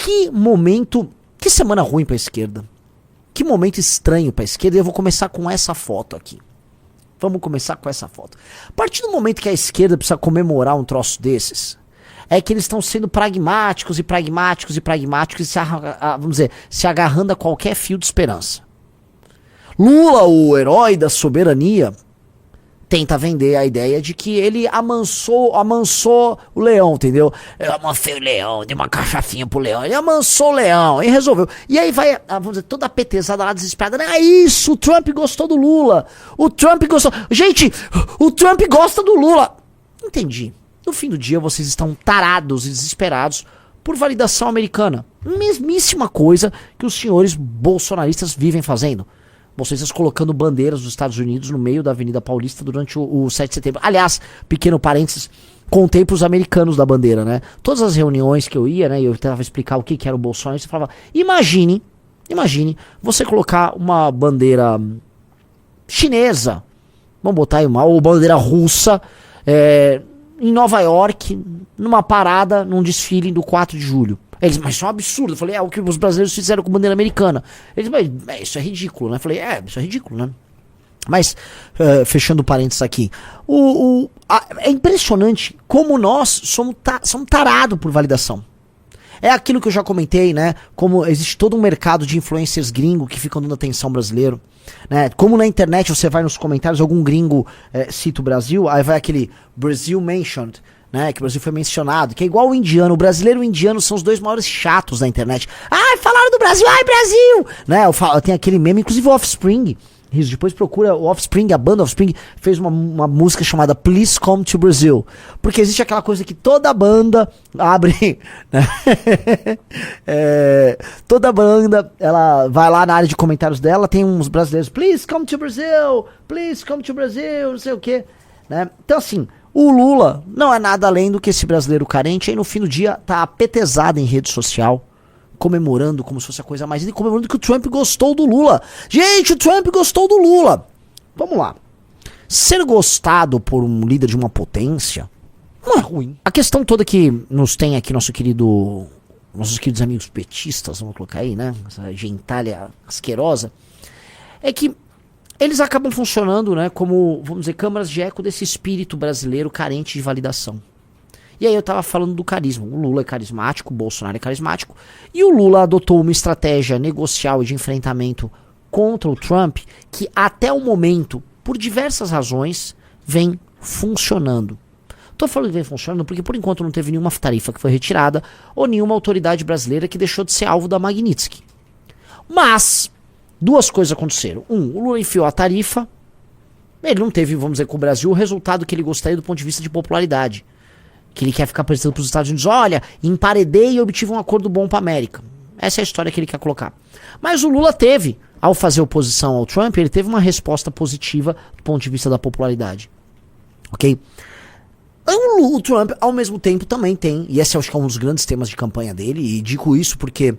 Que momento, que semana ruim pra esquerda. Que momento estranho pra esquerda. E eu vou começar com essa foto aqui. Vamos começar com essa foto. A partir do momento que a esquerda precisa comemorar um troço desses, é que eles estão sendo pragmáticos e vamos dizer, se agarrando a qualquer fio de esperança. Lula, o herói da soberania, tenta vender a ideia de que ele amansou o leão, entendeu? Eu amansei o leão, dei uma cachaçinha pro leão, ele amansou o leão, e resolveu. E aí vai, vamos dizer, toda a petezada lá desesperada, é isso, o Trump gostou do Lula, o Trump gostou, gente, o Trump gosta do Lula. Entendi. No fim do dia vocês estão tarados e desesperados por validação americana. Mesmíssima coisa que os senhores bolsonaristas vivem fazendo. Bolsonaristas colocando bandeiras dos Estados Unidos no meio da Avenida Paulista durante o 7 de setembro. Aliás, pequeno parênteses, contei pros americanos da bandeira, né? Todas as reuniões que eu ia, né? Eu tentava explicar o que era o Bolsonaro. Você falava, imagine você colocar uma bandeira chinesa, vamos botar aí ou bandeira russa, em Nova York, numa parada, num desfile do 4 de julho. Eles, mas isso é um absurdo. Eu falei, o que os brasileiros fizeram com bandeira americana. Eles, mas isso é ridículo, né? Eu falei, isso é ridículo, né? Mas, fechando parênteses aqui, é impressionante como nós somos tarados por validação. É aquilo que eu já comentei, né? Como existe todo um mercado de influencers gringo que ficam dando atenção brasileiro, né? Como na internet você vai nos comentários, algum gringo cita o Brasil, aí vai aquele Brazil mentioned, né, que o Brasil foi mencionado, que é igual o indiano. O brasileiro e o indiano são os dois maiores chatos da internet. Ai, falaram do Brasil, ai, Brasil! Né, tem aquele meme, inclusive o Offspring. Depois procura o Offspring, a banda Offspring fez uma música chamada Please Come to Brazil. Porque existe aquela coisa que toda banda abre, né? Toda banda, ela vai lá na área de comentários dela, tem uns brasileiros, Please come to Brazil, não sei o que, né? Então assim, o Lula não é nada além do que esse brasileiro carente, aí no fim do dia tá apetezado em rede social, comemorando como se fosse a coisa mais linda, comemorando que o Trump gostou do Lula. Gente, o Trump gostou do Lula. Vamos lá. Ser gostado por um líder de uma potência não é ruim. A questão toda que nos tem aqui nossos queridos amigos petistas, vamos colocar aí, né? Essa gentalha asquerosa, é que eles acabam funcionando, né, como, vamos dizer, câmaras de eco desse espírito brasileiro carente de validação. E aí eu tava falando do carisma. O Lula é carismático, o Bolsonaro é carismático. E o Lula adotou uma estratégia negocial e de enfrentamento contra o Trump que até o momento, por diversas razões, vem funcionando. Tô falando que vem funcionando porque por enquanto não teve nenhuma tarifa que foi retirada ou nenhuma autoridade brasileira que deixou de ser alvo da Magnitsky. Mas duas coisas aconteceram. O Lula enfiou a tarifa. Ele não teve, vamos dizer, com o Brasil o resultado que ele gostaria do ponto de vista de popularidade. Que ele quer ficar apresentando para os Estados Unidos, olha, emparedei e obtive um acordo bom para a América. Essa é a história que ele quer colocar. Mas o Lula teve, ao fazer oposição ao Trump, ele teve uma resposta positiva do ponto de vista da popularidade. Ok? O Trump, ao mesmo tempo, também tem, e esse acho que é um dos grandes temas de campanha dele, e digo isso porque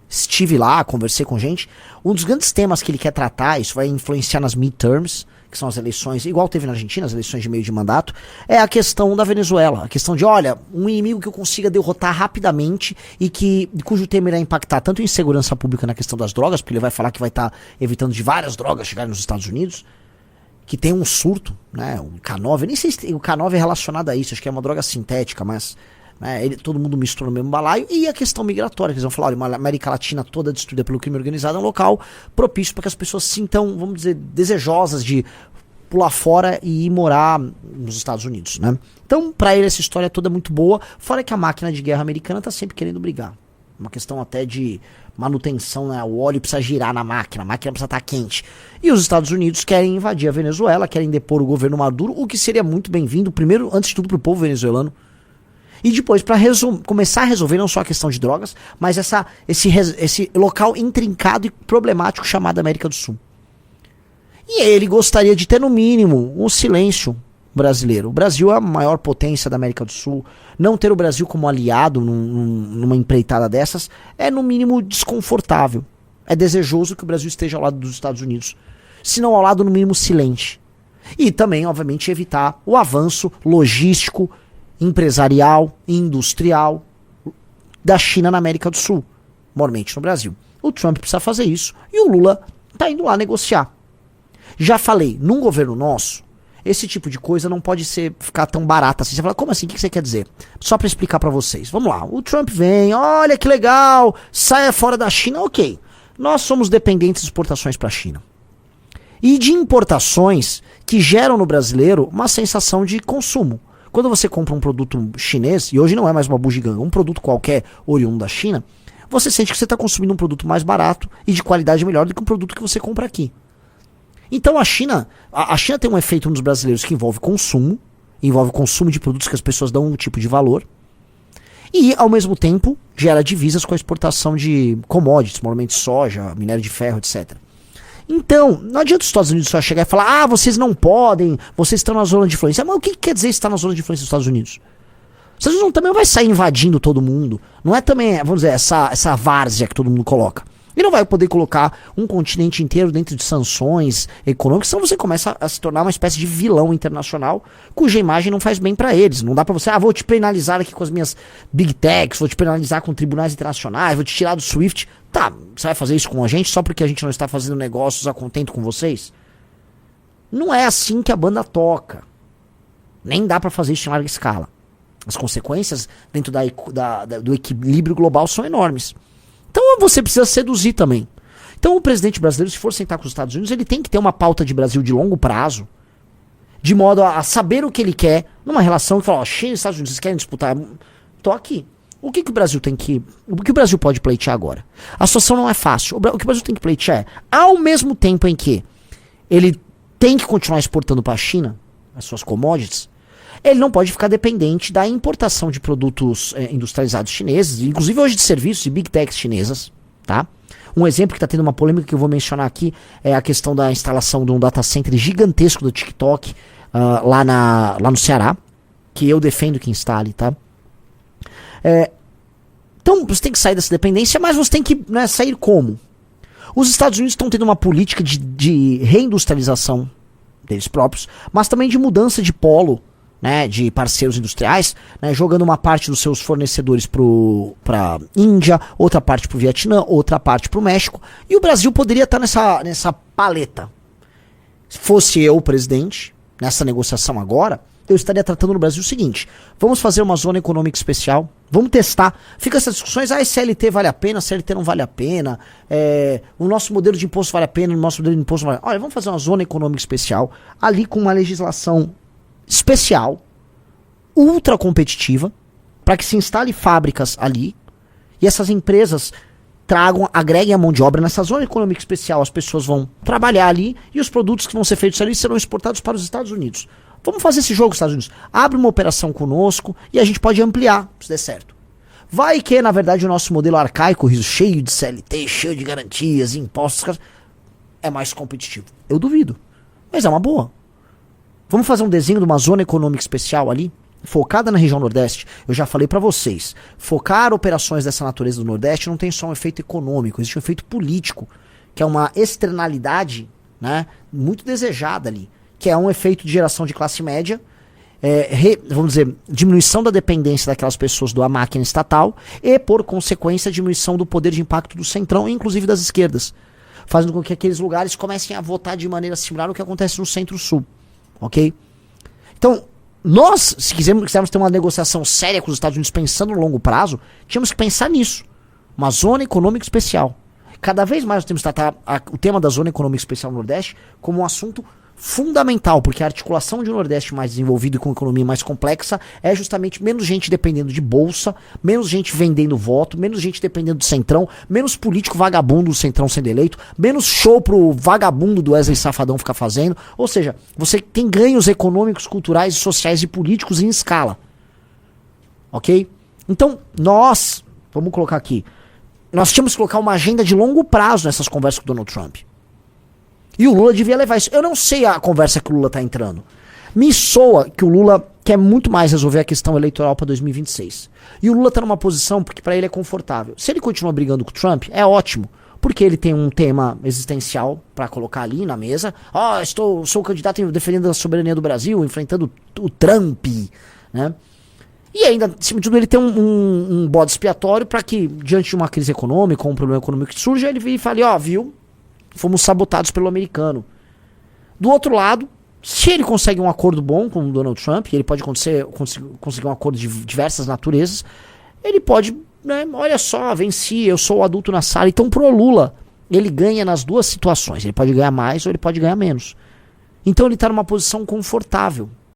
estive lá, conversei com gente, um dos grandes temas que ele quer tratar, isso vai influenciar nas midterms, que são as eleições, igual teve na Argentina, as eleições de meio de mandato, é a questão da Venezuela. A questão de, olha, um inimigo que eu consiga derrotar rapidamente e cujo tema irá impactar tanto em segurança pública na questão das drogas, porque ele vai falar que vai estar evitando de várias drogas chegarem nos Estados Unidos, que tem um surto, né, o K9, nem sei se o K9 é relacionado a isso, acho que é uma droga sintética, mas todo mundo mistura no mesmo balaio, e a questão migratória, que eles vão falar, olha, uma América Latina toda destruída pelo crime organizado é um local propício para que as pessoas se sintam, vamos dizer, desejosas de pular fora e ir morar nos Estados Unidos, né? Então, para ele essa história toda é muito boa, fora que a máquina de guerra americana tá sempre querendo brigar. Uma questão até de manutenção, né? O óleo precisa girar na máquina, a máquina precisa estar quente. E os Estados Unidos querem invadir a Venezuela, querem depor o governo Maduro, o que seria muito bem-vindo, primeiro, antes de tudo, pro povo venezuelano. E depois, para começar a resolver não só a questão de drogas, mas esse local intrincado e problemático chamado América do Sul. E ele gostaria de ter, no mínimo, um silêncio brasileiro. O Brasil é a maior potência da América do Sul. Não ter o Brasil como aliado numa empreitada dessas é, no mínimo, desconfortável. É desejoso que o Brasil esteja ao lado dos Estados Unidos. Se não ao lado, no mínimo, silente. E também, obviamente, evitar o avanço logístico, empresarial, industrial da China na América do Sul. mormente no Brasil. O Trump precisa fazer isso e o Lula tá indo lá negociar. Já falei, num governo nosso, esse tipo de coisa não pode ficar tão barata assim. Você fala, como assim? O que você quer dizer? Só pra explicar pra vocês. Vamos lá, o Trump vem, olha que legal, saia fora da China, ok. Nós somos dependentes de exportações pra China. E de importações que geram no brasileiro uma sensação de consumo. Quando você compra um produto chinês, e hoje não é mais uma bugiganga, um produto qualquer oriundo da China, você sente que você está consumindo um produto mais barato e de qualidade melhor do que um produto que você compra aqui. Então a China tem um efeito nos brasileiros que envolve consumo de produtos que as pessoas dão um tipo de valor, e ao mesmo tempo gera divisas com a exportação de commodities, normalmente soja, minério de ferro, etc. Então, não adianta os Estados Unidos só chegar e falar, vocês não podem, vocês estão na zona de influência. Mas o que quer dizer estar na zona de influência dos Estados Unidos? Os Estados Unidos também não vai sair invadindo todo mundo. Não é também, vamos dizer, essa várzea que todo mundo coloca. E não vai poder colocar um continente inteiro dentro de sanções econômicas, senão você começa a se tornar uma espécie de vilão internacional, cuja imagem não faz bem pra eles. Não dá pra você, vou te penalizar aqui com as minhas big techs, vou te penalizar com tribunais internacionais, vou te tirar do SWIFT. Tá, você vai fazer isso com a gente só porque a gente não está fazendo negócios a contento com vocês? Não é assim que a banda toca. Nem dá pra fazer isso em larga escala. As consequências dentro do equilíbrio global são enormes. Então você precisa seduzir também. Então o presidente brasileiro, se for sentar com os Estados Unidos, ele tem que ter uma pauta de Brasil de longo prazo, de modo a saber o que ele quer, numa relação que fala, China e Estados Unidos, vocês querem disputar? Tô aqui. O que o Brasil tem que... O que o Brasil pode pleitear agora? A situação não é fácil. O que o Brasil tem que pleitear é, ao mesmo tempo em que ele tem que continuar exportando para a China as suas commodities, ele não pode ficar dependente da importação de produtos industrializados chineses, inclusive hoje de serviços e big techs chinesas, tá? Um exemplo que está tendo uma polêmica que eu vou mencionar aqui é a questão da instalação de um data center gigantesco do TikTok lá no Ceará, que eu defendo que instale, tá? Então você tem que sair dessa dependência, mas você tem que sair como? Os Estados Unidos estão tendo uma política de reindustrialização deles próprios, mas também de mudança de polo, né, de parceiros industriais, né, jogando uma parte dos seus fornecedores para Índia, outra parte para o Vietnã, outra parte para o México, e o Brasil poderia estar nessa paleta. Se fosse eu o presidente, nessa negociação agora, eu estaria tratando no Brasil o seguinte: vamos fazer uma zona econômica especial, vamos testar. Fica essas discussões, CLT vale a pena, CLT não vale a pena, o nosso modelo de imposto vale a pena, o nosso modelo de imposto não vale a pena. Olha, vamos fazer uma zona econômica especial, ali com uma legislação especial, ultra competitiva, para que se instale fábricas ali, e essas empresas agreguem a mão de obra nessa zona econômica especial. As pessoas vão trabalhar ali, e os produtos que vão ser feitos ali serão exportados para os Estados Unidos. Vamos fazer esse jogo, Estados Unidos. Abre uma operação conosco e a gente pode ampliar, se der certo. Vai que, na verdade, o nosso modelo arcaico, cheio de CLT, cheio de garantias, impostos, é mais competitivo. Eu duvido. Mas é uma boa. Vamos fazer um desenho de uma zona econômica especial ali, focada na região Nordeste. Eu já falei pra vocês, focar operações dessa natureza do Nordeste não tem só um efeito econômico, existe um efeito político, que é uma externalidade, né, muito desejada ali, que é um efeito de geração de classe média, vamos dizer, diminuição da dependência daquelas pessoas da máquina estatal e, por consequência, diminuição do poder de impacto do centrão, inclusive das esquerdas, fazendo com que aqueles lugares comecem a votar de maneira similar ao que acontece no Centro-Sul. Ok? Então, nós, se quisermos ter uma negociação séria com os Estados Unidos pensando no longo prazo, tínhamos que pensar nisso. Uma zona econômica especial. Cada vez mais nós temos que tratar o tema da zona econômica especial no Nordeste como um assunto fundamental, porque a articulação de um Nordeste mais desenvolvido e com economia mais complexa é justamente menos gente dependendo de bolsa, menos gente vendendo voto, menos gente dependendo do Centrão, menos político vagabundo do Centrão sendo eleito, menos show pro vagabundo do Wesley Safadão ficar fazendo. Ou seja, você tem ganhos econômicos, culturais, sociais e políticos em escala. Ok? Então, vamos colocar aqui, nós tínhamos que colocar uma agenda de longo prazo nessas conversas com o Donald Trump. E o Lula devia levar isso. Eu não sei a conversa que o Lula tá entrando. Me soa que o Lula quer muito mais resolver a questão eleitoral para 2026. E o Lula tá numa posição porque para ele é confortável. Se ele continua brigando com o Trump, é ótimo. Porque ele tem um tema existencial para colocar ali na mesa. Sou o candidato defendendo a soberania do Brasil, enfrentando o Trump, né? E ainda, em cima de tudo, ele tem um bode expiatório para que, diante de uma crise econômica ou um problema econômico que surge, ele vire e fale, ó, viu, fomos sabotados pelo americano. Do outro lado, se ele consegue um acordo bom com o Donald Trump, e ele pode conseguir um acordo de diversas naturezas, ele pode, né, olha só, venci, eu sou o adulto na sala. Então pro Lula, ele ganha nas duas situações, ele pode ganhar mais ou ele pode ganhar menos. Então ele está numa posição confortável.